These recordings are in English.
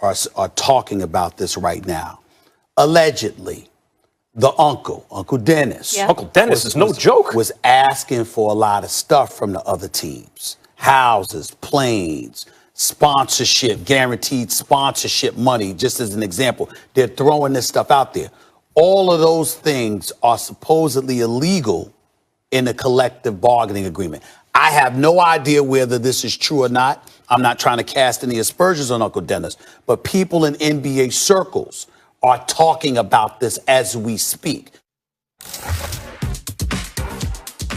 are talking about this right now. Allegedly, the Uncle Dennis. Yeah. Uncle Dennis is no joke. Was asking for a lot of stuff from the other teams. Houses, planes, sponsorship, guaranteed sponsorship money, just as an example. They're throwing this stuff out there. All of those things are supposedly illegal in the collective bargaining agreement. I have no idea whether this is true or not. I'm not trying to cast any aspersions on Uncle Dennis, but people in NBA circles are talking about this as we speak.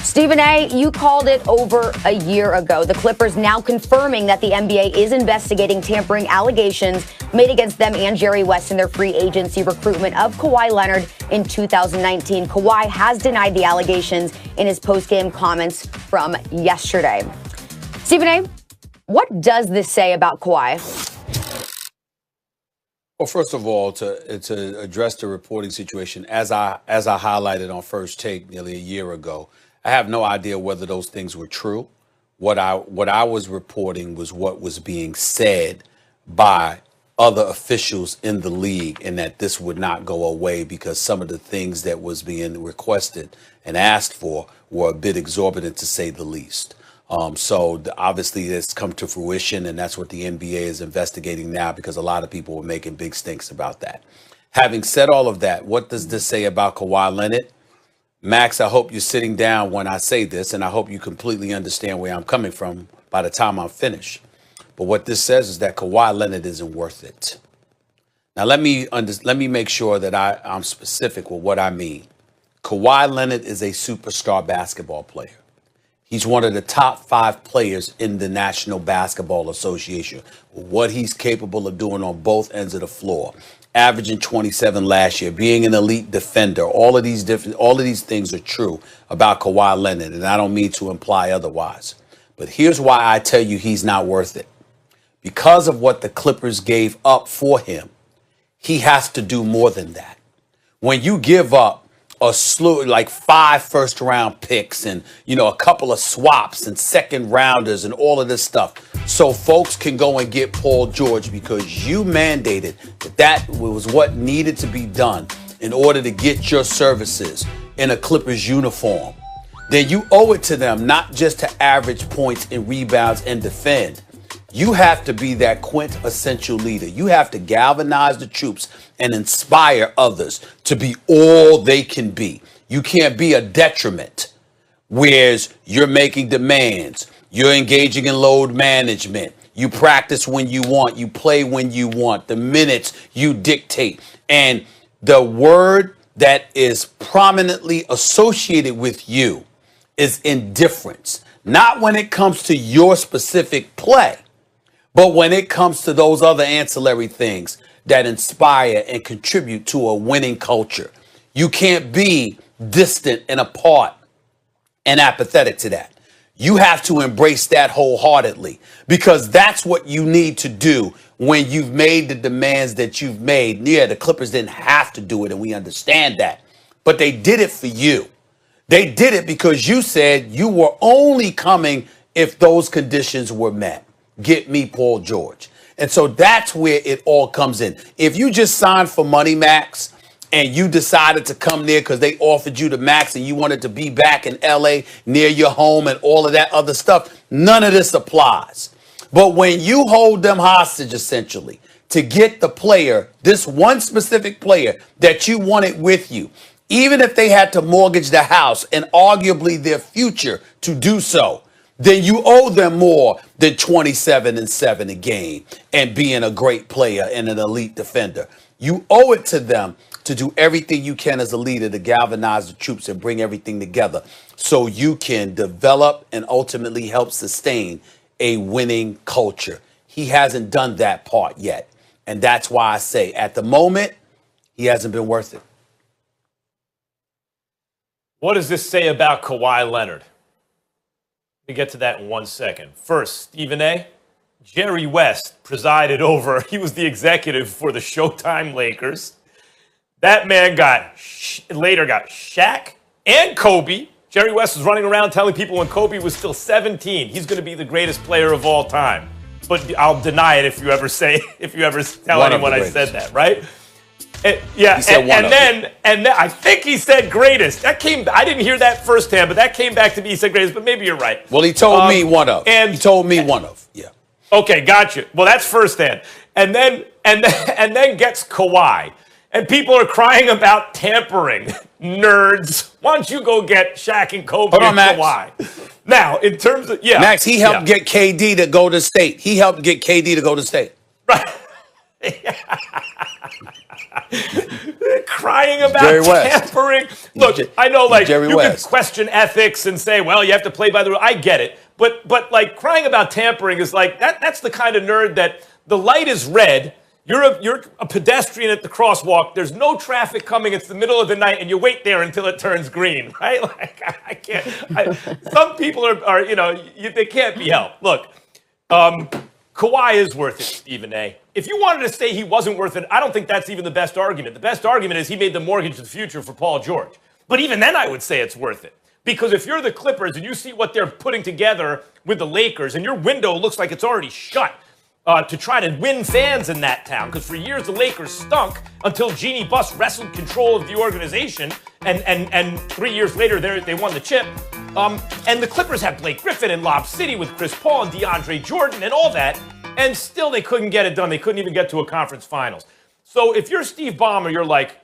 Stephen A., you called it over a year ago. The Clippers now confirming that the NBA is investigating tampering allegations made against them and Jerry West in their free agency recruitment of Kawhi Leonard in 2019. Kawhi has denied the allegations in his post-game comments from yesterday. Stephen A., what does this say about Kawhi? Well, first of all, to address the reporting situation, as I highlighted on First Take nearly a year ago, I have no idea whether those things were true. What I was reporting was what was being said by other officials in the league, and that this would not go away because some of the things that was being requested and asked for were a bit exorbitant, to say the least. Obviously it's come to fruition, and that's what the NBA is investigating now, because a lot of people were making big stinks about that. Having said all of that, what does this say about Kawhi Leonard? Max, I hope you're sitting down when I say this, and I hope you completely understand where I'm coming from by the time I'm finished. But what this says is that Kawhi Leonard isn't worth it. Now, let me make sure that I'm specific with what I mean. Kawhi Leonard is a superstar basketball player. He's one of the top 5 players in the National Basketball Association. What he's capable of doing on both ends of the floor. Averaging 27 last year, being an elite defender. All of these things are true about Kawhi Leonard, and I don't mean to imply otherwise. But here's why I tell you he's not worth it. Because of what the Clippers gave up for him, he has to do more than that. When you give up a slew, like 5 first-round picks and, a couple of swaps and second-rounders and all of this stuff, so folks can go and get Paul George because you mandated that was what needed to be done in order to get your services in a Clippers uniform, then you owe it to them not just to average points and rebounds and defend. You have to be that quintessential leader. You have to galvanize the troops and inspire others to be all they can be. You can't be a detriment, whereas you're making demands. You're engaging in load management. You practice when you want. You play when you want. The minutes you dictate. And the word that is prominently associated with you is indifference. Not when it comes to your specific play, but when it comes to those other ancillary things that inspire and contribute to a winning culture. You can't be distant and apart and apathetic to that. You have to embrace that wholeheartedly, because that's what you need to do when you've made the demands that you've made. Yeah, the Clippers didn't have to do it, and we understand that, but they did it for you. They did it because you said you were only coming if those conditions were met. Get me Paul George. And so that's where it all comes in. If you just signed for money, Max, and you decided to come there because they offered you the max and you wanted to be back in LA near your home and all of that other stuff, none of this applies. But when you hold them hostage, essentially, to get the player, this one specific player that you wanted with you, even if they had to mortgage the house and arguably their future to do so, then you owe them more than 27-7 a game and being a great player and an elite defender. You owe it to them to do everything you can as a leader to galvanize the troops and bring everything together so you can develop and ultimately help sustain a winning culture. He hasn't done that part yet. And that's why I say at the moment, he hasn't been worth it. What does this say about Kawhi Leonard? Let me get to that in 1 second. First, Stephen A., Jerry West presided over, he was the executive for the Showtime Lakers. That man later got Shaq and Kobe. Jerry West was running around telling people when Kobe was still 17, he's going to be the greatest player of all time. but I'll deny it if you ever tell One of anyone the I said greatest. that, right? Yeah, He said one of then I think he said greatest. I didn't hear that firsthand, but that came back to me. He said greatest, but maybe you're right. Well, he told me one of. And he told me one of. Yeah. Okay, gotcha. Well, that's firsthand, and then gets Kawhi, and people are crying about tampering. Nerds, why don't you go get Shaq and Kobe and Kawhi? Now, in terms of Max, he helped get KD to go to state. He helped get KD to go to state. Right. Crying about Jerry West. tampering. Look, I know, like, Jerry you West. can question ethics and say, well, you have to play by the rules. I get it. But like, crying about tampering is like, that's the kind of nerd that the light is red. You're a pedestrian at the crosswalk. There's no traffic coming. It's the middle of the night, and you wait there until it turns green, right? Like, I can't. Some people are they can't be helped. Look, Kawhi is worth it, Stephen A. If you wanted to say he wasn't worth it, I don't think that's even the best argument. The best argument is he made the mortgage of the future for Paul George. But even then, I would say it's worth it. Because if you're the Clippers and you see what they're putting together with the Lakers, and your window looks like it's already shut to try to win fans in that town, because for years the Lakers stunk until Jeannie Buss wrestled control of the organization, and 3 years later they won the chip. And the Clippers have Blake Griffin and Lob City with Chris Paul and DeAndre Jordan and all that, and still they couldn't get it done. They couldn't even get to a conference finals. So if you're Steve Ballmer, you're like,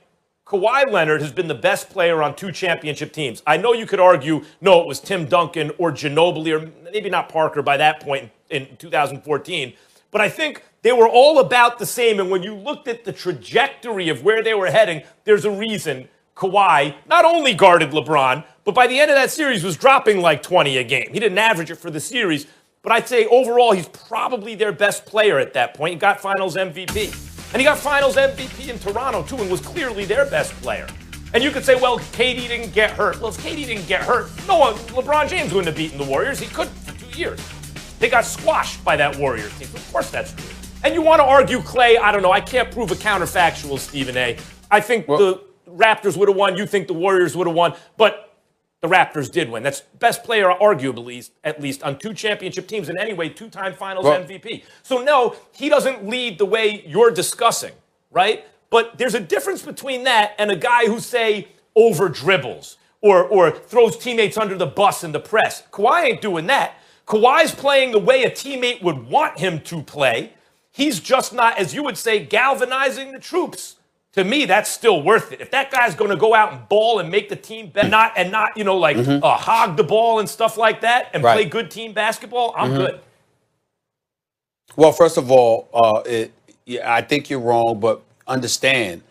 Kawhi Leonard has been the best player on 2 championship teams. I know you could argue, no, it was Tim Duncan or Ginobili, or maybe not Parker by that point in 2014. But I think they were all about the same. And when you looked at the trajectory of where they were heading, there's a reason Kawhi not only guarded LeBron, but by the end of that series was dropping like 20 a game. He didn't average it for the series. But I'd say overall, he's probably their best player at that point. He got Finals MVP. And he got Finals MVP in Toronto, too, and was clearly their best player. And you could say, well, KD didn't get hurt. Well, if KD didn't get hurt, no one, LeBron James wouldn't have beaten the Warriors. He couldn't for 2 years. They got squashed by that Warriors team. Of course that's true. And you want to argue Clay, I don't know. I can't prove a counterfactual, Stephen A. I think the Raptors would have won. You think the Warriors would have won. But the Raptors did win. That's best player, arguably, at least, on 2 championship teams. And anyway, 2-time Finals MVP. So, no, he doesn't lead the way you're discussing, right? But there's a difference between that and a guy who, say, over-dribbles or throws teammates under the bus in the press. Kawhi ain't doing that. Kawhi's playing the way a teammate would want him to play. He's just not, as you would say, galvanizing the troops. To me, that's still worth it. If that guy's going to go out and ball and make the team better, not hog the ball and stuff like that and play good team basketball, I'm good. Well, first of all, I think you're wrong, but understand,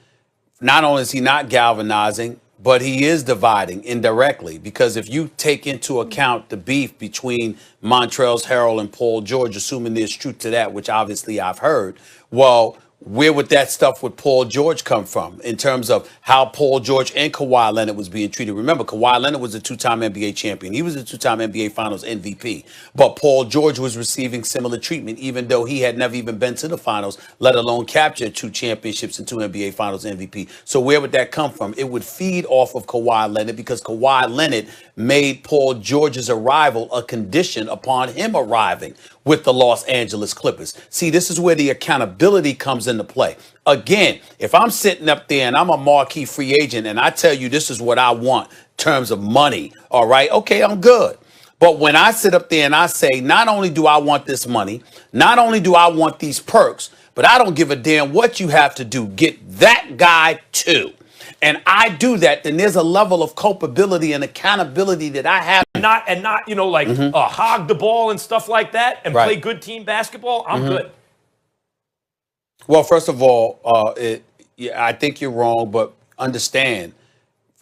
not only is he not galvanizing, but he is dividing indirectly. Because if you take into account the beef between Montrezl Harrell and Paul George, assuming there's truth to that, which obviously I've heard, well, where would that stuff with Paul George come from in terms of how Paul George and Kawhi Leonard was being treated? Remember, Kawhi Leonard was a 2-time NBA champion. He was a 2-time NBA Finals MVP. But Paul George was receiving similar treatment, even though he had never even been to the finals, let alone capture 2 championships and 2 NBA Finals MVP. So where would that come from? It would feed off of Kawhi Leonard because Kawhi Leonard made Paul George's arrival a condition upon him arriving with the Los Angeles Clippers. See, this is where the accountability comes into play. Again, if I'm sitting up there and I'm a marquee free agent and I tell you this is what I want in terms of money, all right, okay, I'm good. But when I sit up there and I say, not only do I want this money, not only do I want these perks, but I don't give a damn what you have to do. Get that guy too. And I do that, then there's a level of culpability and accountability that I have. Not hog the ball and stuff like that and play good team basketball, I'm good. Well, first of all, I think you're wrong, but understand,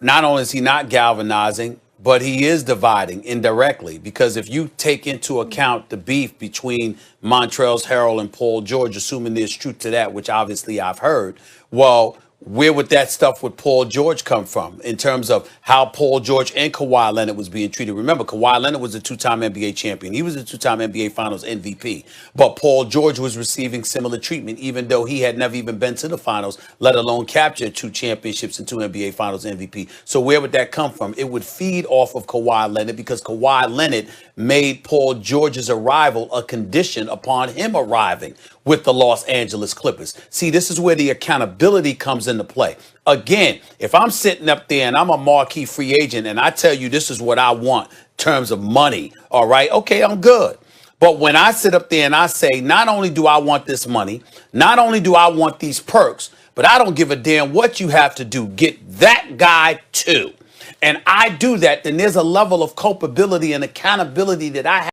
not only is he not galvanizing, but he is dividing indirectly. Because if you take into account the beef between Montrezl Harrell and Paul George, assuming there's truth to that, which obviously I've heard, well, where would that stuff with Paul George come from in terms of how Paul George and Kawhi Leonard was being treated? Remember, Kawhi Leonard was a two-time NBA champion. He was a two-time NBA Finals MVP. But Paul George was receiving similar treatment, even though he had never even been to the finals, let alone capture 2 championships and 2 NBA Finals MVP. So where would that come from? It would feed off of Kawhi Leonard because Kawhi Leonard made Paul George's arrival a condition upon him arriving with the Los Angeles Clippers. See, this is where the accountability comes into play. Again, if I'm sitting up there and I'm a marquee free agent and I tell you this is what I want in terms of money, all right, okay, I'm good. But when I sit up there and I say, not only do I want this money, not only do I want these perks, but I don't give a damn what you have to do. Get that guy too. And I do that, then there's a level of culpability and accountability that I have.